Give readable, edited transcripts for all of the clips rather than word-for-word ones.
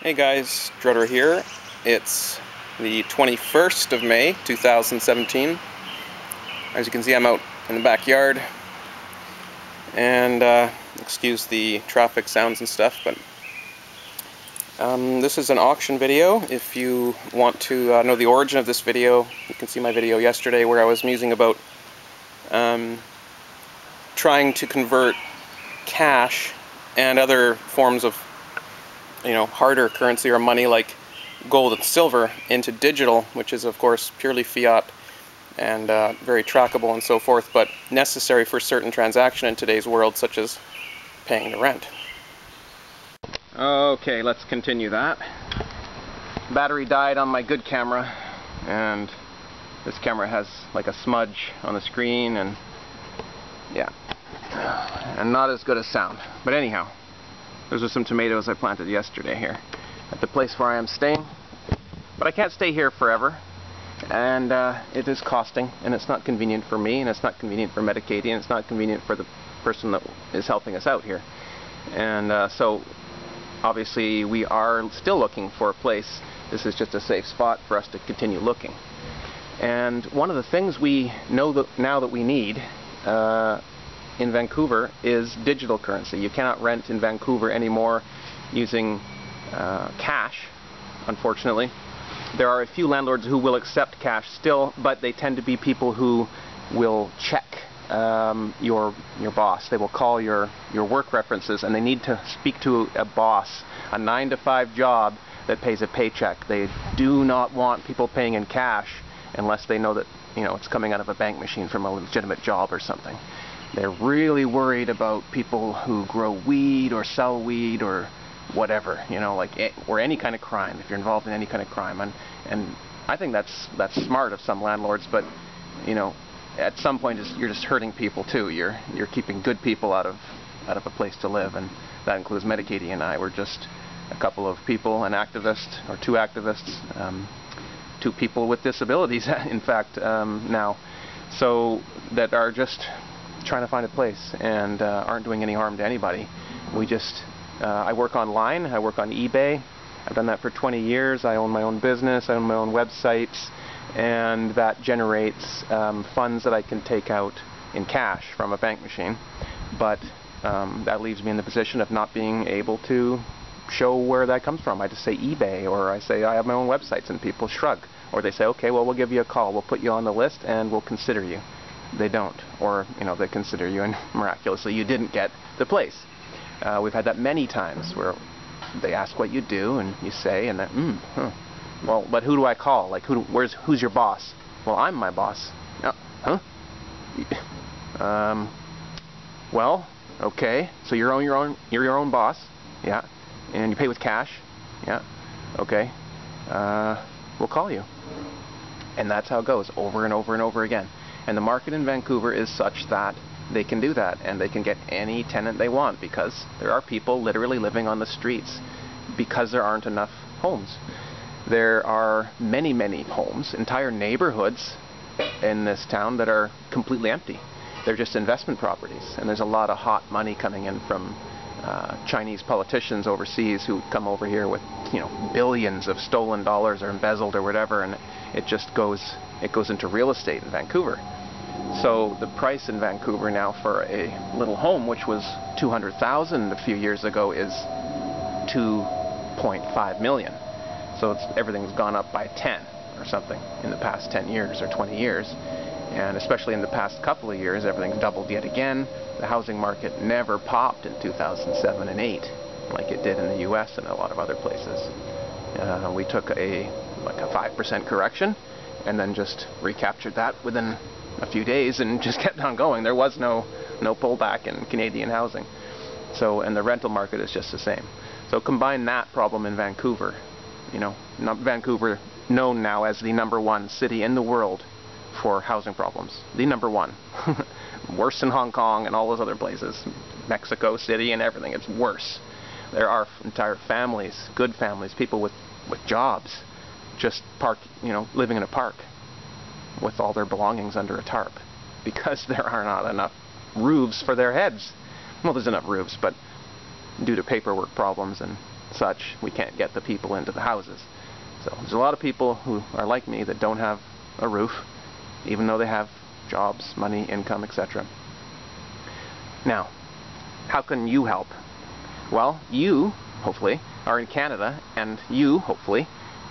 Hey guys, Drutter here. It's the 21st of May, 2017. As you can see, I'm out in the backyard, and excuse the traffic sounds and stuff, but this is an auction video. If you want to know the origin of this video, you can see my video yesterday where I was musing about trying to convert cash and other forms of harder currency or money like gold and silver into digital, which is of course purely fiat and very trackable and so forth, but necessary for certain transaction in today's world, such as paying the rent. Okay, let's continue that. Battery died on my good camera, and this camera has like a smudge on the screen, and yeah, and not as good as sound. But anyhow, those are some tomatoes I planted yesterday here at the place where I am staying. But I can't stay here forever, and it is costing, and it's not convenient for me, and it's not convenient for MediKatie, and it's not convenient for the person that is helping us out here. And so obviously we are still looking for a place. This is just a safe spot for us to continue looking. And one of the things we know that now that we need in Vancouver is digital currency. You cannot rent in Vancouver anymore using cash, unfortunately. There are a few landlords who will accept cash still, but they tend to be people who will check your boss. They will call your work references, and they need to speak to a boss, a 9-to-5 job that pays a paycheck. They do not want people paying in cash unless they know that it's coming out of a bank machine from a legitimate job or something. They're really worried about people who grow weed or sell weed or whatever, or any kind of crime, if you're involved in any kind of crime. And I think that's smart of some landlords, but at some point you're just hurting people too. You're keeping good people out of a place to live, and that includes MediKatie and I. We're just a couple of people, an activist, or two activists, two people with disabilities, in fact, now, so that are just trying to find a place and aren't doing any harm to anybody. We just, I work online, I work on eBay. I've done that for 20 years. I own my own business, I own my own websites, and that generates funds that I can take out in cash from a bank machine. But that leaves me in the position of not being able to show where that comes from. I just say eBay, or I say I have my own websites, and people shrug. Or they say, okay, well, we'll give you a call, we'll put you on the list, and we'll consider you. They don't, or they consider you, and miraculously you didn't get the place. We've had that many times where they ask what you do, and you say, and then, well, but who do I call? Like, who's your boss? Well, I'm my boss. Huh? Well, okay, so you're your own boss, yeah, and you pay with cash, yeah, okay. We'll call you, and that's how it goes over and over and over again. And the market in Vancouver is such that they can do that, and they can get any tenant they want, because there are people literally living on the streets because there aren't enough homes. There are many, many homes, entire neighborhoods in this town that are completely empty. They're just investment properties, and there's a lot of hot money coming in from Chinese politicians overseas who come over here with billions of stolen dollars or embezzled or whatever, and it just goes into real estate in Vancouver. So the price in Vancouver now for a little home, which was $200,000 a few years ago, is $2.5 million. So everything's gone up by 10 or something in the past 10 years or 20 years. And especially in the past couple of years, everything's doubled yet again. The housing market never popped in 2007 and 8 like it did in the US and a lot of other places. We took a 5% correction, and then just recaptured that within a few days and just kept on going. There was no pullback in Canadian housing. So, and the rental market is just the same. So combine that problem in Vancouver, Vancouver, known now as the #1 city in the world for housing problems. The #1. Worse than Hong Kong and all those other places. Mexico City and everything. It's worse. There are entire families, good families, people with jobs, just living in a park with all their belongings under a tarp because there are not enough roofs for their heads. Well, there's enough roofs, but due to paperwork problems and such, we can't get the people into the houses. So there's a lot of people who are like me that don't have a roof, even though they have jobs, money, income, etc. Now, how can you help? Well, you, hopefully, are in Canada, and you, hopefully,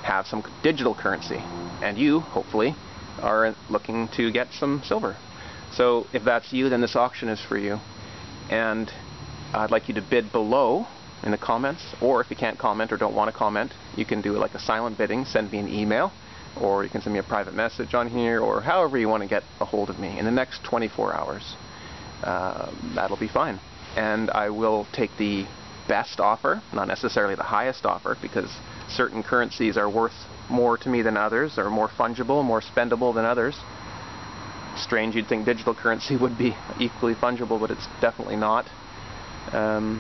have some digital currency, and you, hopefully, are looking to get some silver. So if that's you, then this auction is for you. And I'd like you to bid below in the comments, or if you can't comment or don't want to comment, you can do like a silent bidding, send me an email, or you can send me a private message on here, or however you want to get a hold of me in the next 24 hours. That'll be fine. And I will take the best offer, not necessarily the highest offer, because certain currencies are worth more to me than others, or more fungible, more spendable than others. Strange, you'd think digital currency would be equally fungible, but it's definitely not. I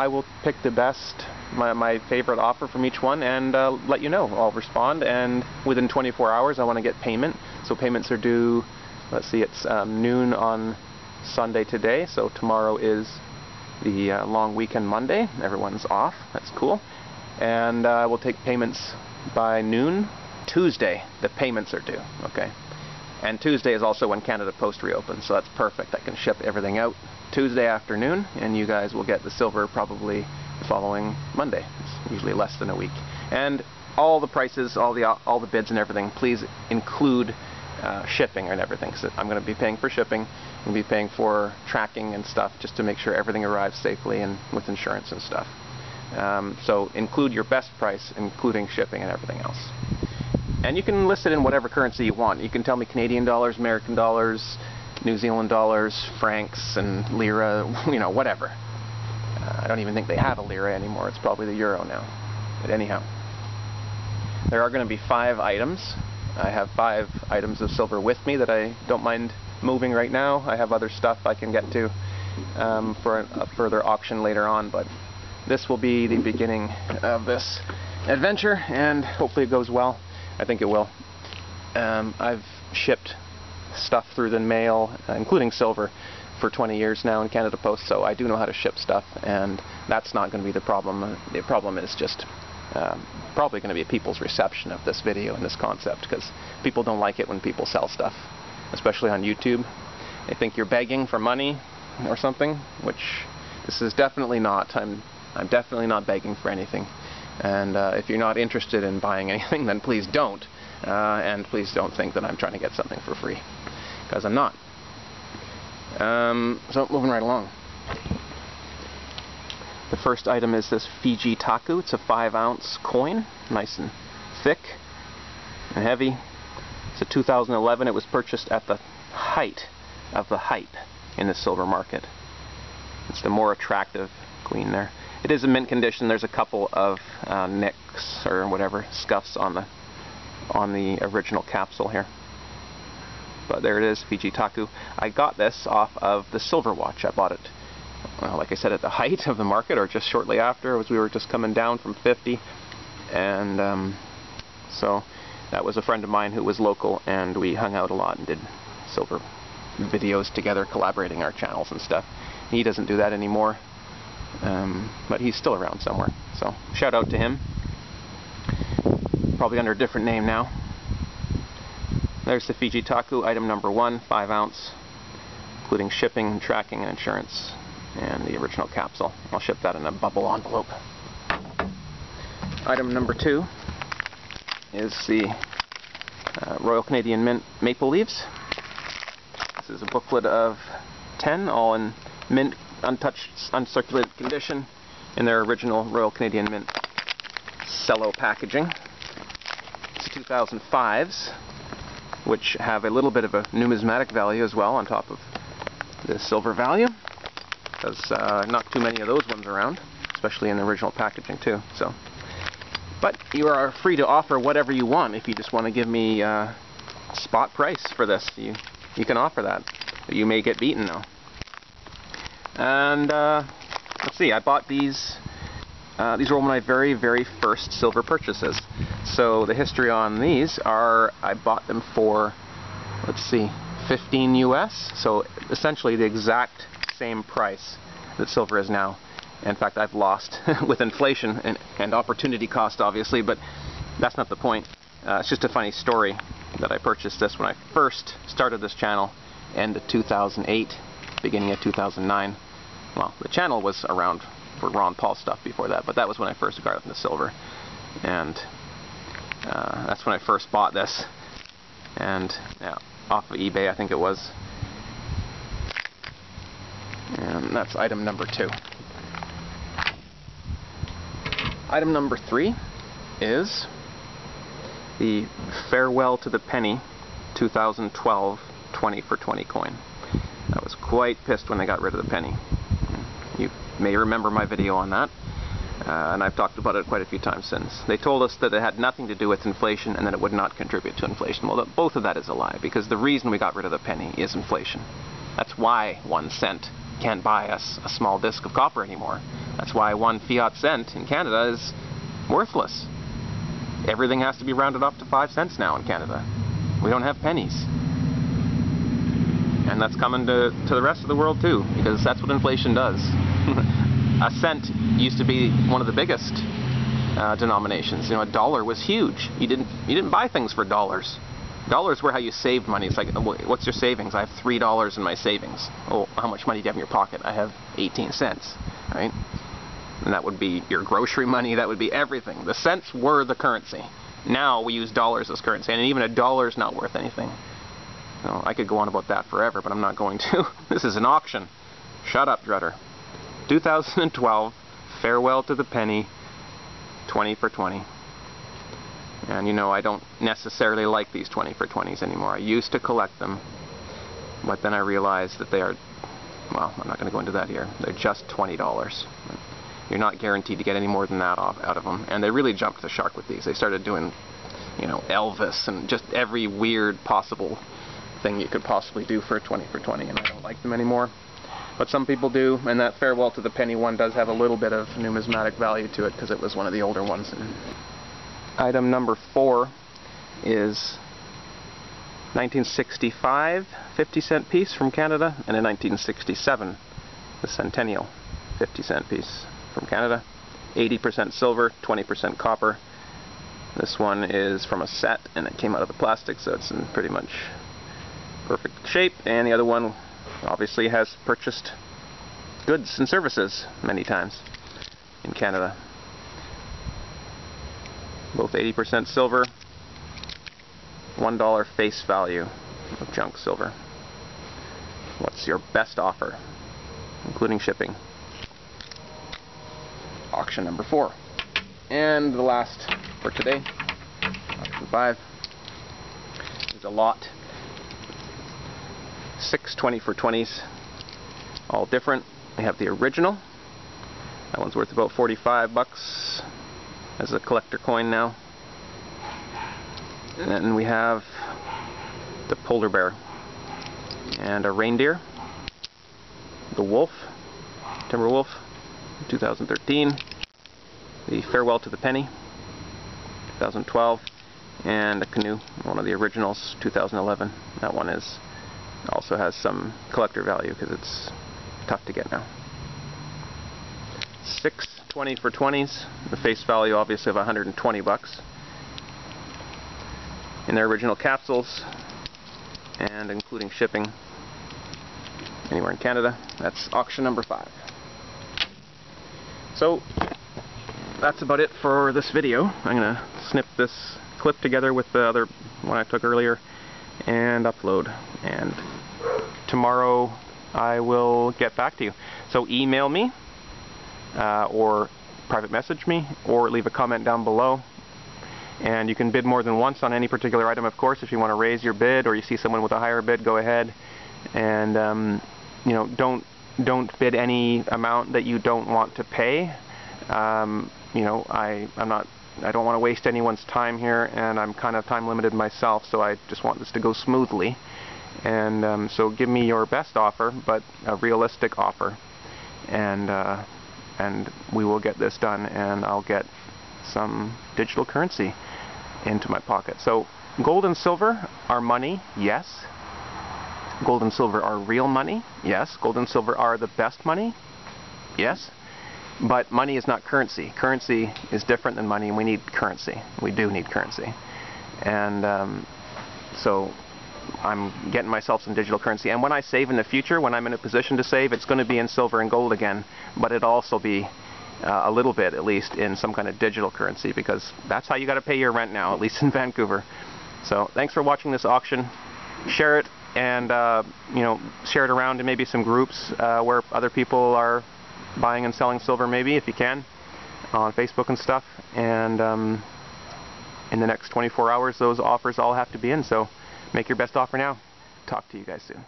will pick the best, my favorite offer from each one, and let you know. I'll respond, and within 24 hours I want to get payment. So payments are due, let's see, it's noon on Sunday today, so tomorrow is the long weekend Monday. Everyone's off, that's cool. And we'll take payments by noon Tuesday. The payments are due, okay? And Tuesday is also when Canada Post reopens, so that's perfect. I can ship everything out Tuesday afternoon, and you guys will get the silver probably the following Monday. It's usually less than a week. And all the prices, all the bids and everything, please include shipping and everything. So I'm going to be paying for shipping. I'm going to be paying for tracking and stuff, just to make sure everything arrives safely and with insurance and stuff. So include your best price, including shipping and everything else. And you can list it in whatever currency you want. You can tell me Canadian dollars, American dollars, New Zealand dollars, francs, and lira, you know, whatever. I don't even think they have a lira anymore. It's probably the euro now. But anyhow, there are going to be 5 items. I have 5 items of silver with me that I don't mind moving right now. I have other stuff I can get to for a further auction later on, but this will be the beginning of this adventure, and hopefully it goes well. I think it will. I've shipped stuff through the mail, including silver, for 20 years now in Canada Post, so I do know how to ship stuff, and that's not going to be the problem. The problem is just probably going to be people's reception of this video and this concept, because people don't like it when people sell stuff, especially on YouTube. They think you're begging for money or something, which this is definitely not. I'm definitely not begging for anything. And if you're not interested in buying anything, then please don't. And please don't think that I'm trying to get something for free, because I'm not. So moving right along. The first item is this Fiji Taku. It's a 5-ounce coin, nice and thick and heavy. It's a 2011. It was purchased at the height of the hype in the silver market. It's the more attractive queen there. It is in mint condition. There's a couple of nicks or whatever, scuffs on the original capsule here. But there it is, Fiji Taku. I got this off of the Silver Watch. I bought it, like I said, at the height of the market, or just shortly after, as we were just coming down from 50. And so that was a friend of mine who was local, and we hung out a lot and did silver videos together, collaborating our channels and stuff. He doesn't do that anymore. But he's still around somewhere, so shout out to him. Probably under a different name now. There's the Fiji Taku, item number 1, 5-ounce, including shipping, tracking, and insurance, and the original capsule. I'll ship that in a bubble envelope. Item number 2 is the Royal Canadian Mint Maple Leaves. This is a booklet of 10, all in mint, untouched, uncirculated condition, in their original Royal Canadian Mint cello packaging. It's 2005s, which have a little bit of a numismatic value as well on top of the silver value, because not too many of those ones around, especially in the original packaging too. So, but you are free to offer whatever you want. If you just want to give me spot price for this, you can offer that. You may get beaten though. And let's see, I bought these. These were one of my very, very first silver purchases. So the history on these are, I bought them for, let's see, $15 US. So essentially the exact same price that silver is now. In fact, I've lost with inflation and opportunity cost, obviously, but that's not the point. It's just a funny story that I purchased this when I first started this channel, end of 2008, beginning of 2009. Well, the channel was around for Ron Paul stuff before that, but that was when I first got into silver. And that's when I first bought this. And yeah, off of eBay, I think it was. And that's item number 2. Item number 3 is the Farewell to the Penny 2012 20 for 20 coin. I was quite pissed when they got rid of the penny. You may remember my video on that, and I've talked about it quite a few times since. They told us that it had nothing to do with inflation and that it would not contribute to inflation. Well, both of that is a lie, because the reason we got rid of the penny is inflation. That's why 1 cent can't buy us a small disc of copper anymore. That's why 1 fiat cent in Canada is worthless. Everything has to be rounded up to 5 cents now in Canada. We don't have pennies. And that's coming to the rest of the world too, because that's what inflation does. A cent used to be one of the biggest denominations. You know, $1 was huge. You didn't buy things for dollars. Dollars were how you saved money. It's like, what's your savings? I have $3 in my savings. Oh, how much money do you have in your pocket? I have 18 cents, right? And that would be your grocery money. That would be everything. The cents were the currency. Now we use dollars as currency, and even $1 is not worth anything. So I could go on about that forever, but I'm not going to. This is an auction. Shut up, drutter. 2012, Farewell to the Penny, 20 for 20. And you know, I don't necessarily like these 20 for 20s anymore. I used to collect them, but then I realized that they are, well, I'm not going to go into that here. They're just $20. You're not guaranteed to get any more than that out of them. And they really jumped the shark with these. They started doing, you know, Elvis and just every weird possible thing you could possibly do for a 20 for 20, and I don't like them anymore. But some people do, and that Farewell to the Penny one does have a little bit of numismatic value to it because it was one of the older ones. Item number 4 is 1965 50-cent piece from Canada, and a 1967 the Centennial 50-cent piece from Canada. 80% silver, 20% copper. This one is from a set, and it came out of the plastic, so it's in pretty much perfect shape. And the other one obviously has purchased goods and services many times in Canada. Both 80% silver, $1 face value of junk silver. What's your best offer, including shipping? Auction number 4. And the last for today, auction 5, is a lot. 6 20 for 20s, all different. We have the original. That one's worth about 45 bucks as a collector coin now. And then we have the polar bear and a reindeer, the wolf, timber wolf, 2013, the Farewell to the Penny, 2012, and a canoe, one of the originals, 2011. That one is also has some collector value because it's tough to get now. 6 20 for 20s, the face value obviously of 120 bucks. In their original capsules, and including shipping anywhere in Canada. That's auction number 5. So that's about it for this video. I'm going to snip this clip together with the other one I took earlier and upload, and tomorrow I will get back to you. So email me or private message me or leave a comment down below. And you can bid more than once on any particular item, of course. If you want to raise your bid or you see someone with a higher bid, go ahead. And you know, don't bid any amount that you don't want to pay. You know, I don't want to waste anyone's time here, and I'm kind of time limited myself, so I just want this to go smoothly. And so give me your best offer, but a realistic offer, and we will get this done, and I'll get some digital currency into my pocket. So gold and silver are money, yes. Gold and silver are real money, yes. Gold and silver are the best money, Yes, but money is not currency. Currency is different than money, and we need currency. We do need currency. And so I'm getting myself some digital currency. And when I save in the future, when I'm in a position to save, it's going to be in silver and gold again, but it'll also be a little bit, at least, in some kind of digital currency, because that's how you got to pay your rent now, at least in Vancouver. So thanks for watching this auction. Share it, and you know, share it around in maybe some groups where other people are buying and selling silver, maybe, if you can, on Facebook and stuff. And in the next 24 hours, those offers all have to be in, so make your best offer now. Talk to you guys soon.